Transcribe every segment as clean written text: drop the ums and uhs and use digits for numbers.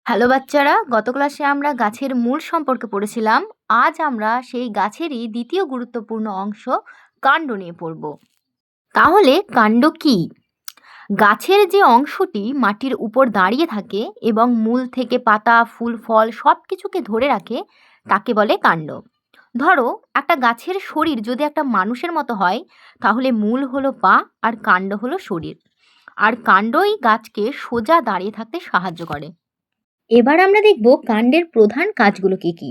Hello বাচ্চারা, গত ক্লাসে আমরা গাছের মূল সম্পর্কে পড়েছিলাম। আজ আমরা সেই গাছেরই দ্বিতীয় গুরুত্বপূর্ণ অংশ কাণ্ড নিয়ে পড়ব। তাহলে কাণ্ড কি? গাছের যে অংশটি মাটির উপর দাঁড়িয়ে থাকে এবং মূল থেকে পাতা, ফুল, ফল সব কিছুকে ধরে রাখে তাকে বলে কাণ্ড। ধরো একটা গাছের শরীর যদি একটা মানুষের মতো হয়, তাহলে মূল হলো পা আর কাণ্ড হলো শরীর। আর কাণ্ডই গাছকে সোজা দাঁড়িয়ে থাকতে সাহায্য করে। এবার আমরা দেখব কাণ্ডের প্রধান কাজগুলো কি কি।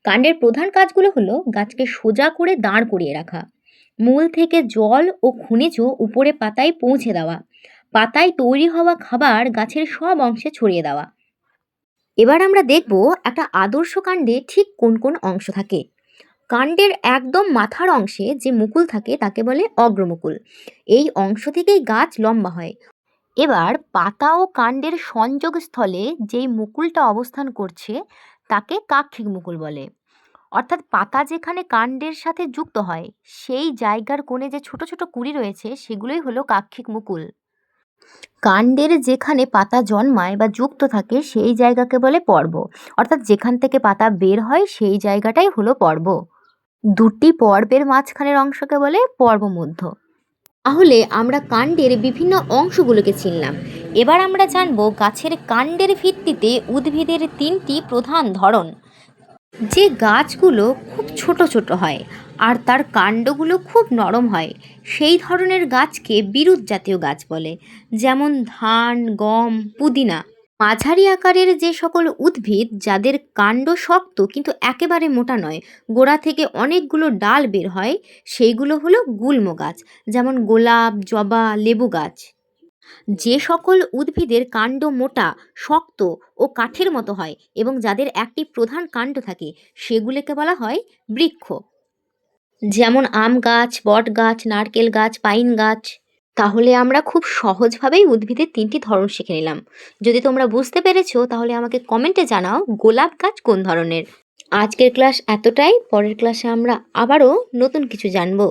কাণ্ডের প্রধান কাজগুলো হলো গাছকে সোজা করে দাঁড় করিয়ে রাখা, মূল থেকে জল ও খনিজ উপরে পাতায় পৌঁছে দেওয়া, পাতায় তৈরি হওয়া খাবার গাছের সব অংশে ছড়িয়ে দেওয়া। এবার আমরা দেখব একটা আদর্শ কাণ্ডে ঠিক কোন কোন অংশ থাকে। কাণ্ডের একদম মাথার অংশে যে মুকুল থাকে তাকে বলে অগ্রমুকুল। এই অংশ থেকেই গাছ লম্বা হয়। এবার পাতা ও কাণ্ডের সংযোগস্থলে যেই মুকুলটা অবস্থান করছে তাকে কাক্ষিক মুকুল বলে। অর্থাৎ পাতা যেখানে কাণ্ডের সাথে যুক্ত হয় সেই জায়গার কোণে যে ছোট ছোট কুঁড়ি রয়েছে সেগুলোই হলো কাক্ষিক মুকুল। কাণ্ডের যেখানে পাতা জন্মায় বা যুক্ত থাকে সেই জায়গাকে বলে পর্ব। অর্থাৎ যেখান থেকে পাতা বের হয় সেই জায়গাটাই হলো পর্ব। দুটি পর্বের মাঝখানের অংশকে বলে পর্বমধ্য। তাহলে আমরা কাণ্ডের বিভিন্ন অংশগুলোকে চিনলাম। এবার আমরা জানব গাছের কাণ্ডের ভিত্তিতে উদ্ভিদের তিনটি প্রধান ধরন। যে গাছগুলো খুব ছোট ছোট হয় আর তার কাণ্ডগুলো খুব নরম হয় সেই ধরনের গাছকে বিরুৎ জাতীয় গাছ বলে, যেমন ধান, গম, পুদিনা। মাঝারি আকারের যে সকল উদ্ভিদ যাদের কাণ্ড শক্ত কিন্তু একেবারে মোটা নয়, গোড়া থেকে অনেকগুলো ডাল বের হয়, সেইগুলো হলো গুল্ম গাছ, যেমন গোলাপ, জবা, লেবু গাছ। যে সকল উদ্ভিদের কাণ্ড মোটা, শক্ত ও কাঠের মতো হয় এবং যাদের একটি প্রধান কাণ্ড থাকে সেগুলোকে বলা হয় বৃক্ষ, যেমন আম গাছ, বট গাছ, নারকেল গাছ, পাইন গাছ। তাহলে আমরা খুব সহজভাবেই উদ্ভিদের তিনটি ধরন শিখে নিলাম। যদি তোমরা বুঝতে পেরেছো তাহলে আমাকে কমেন্টে জানাও গোলাপ গাছ কোন ধরনের। আজকের ক্লাস এতটাই। পরের ক্লাসে আমরা আবারও নতুন কিছু জানবো।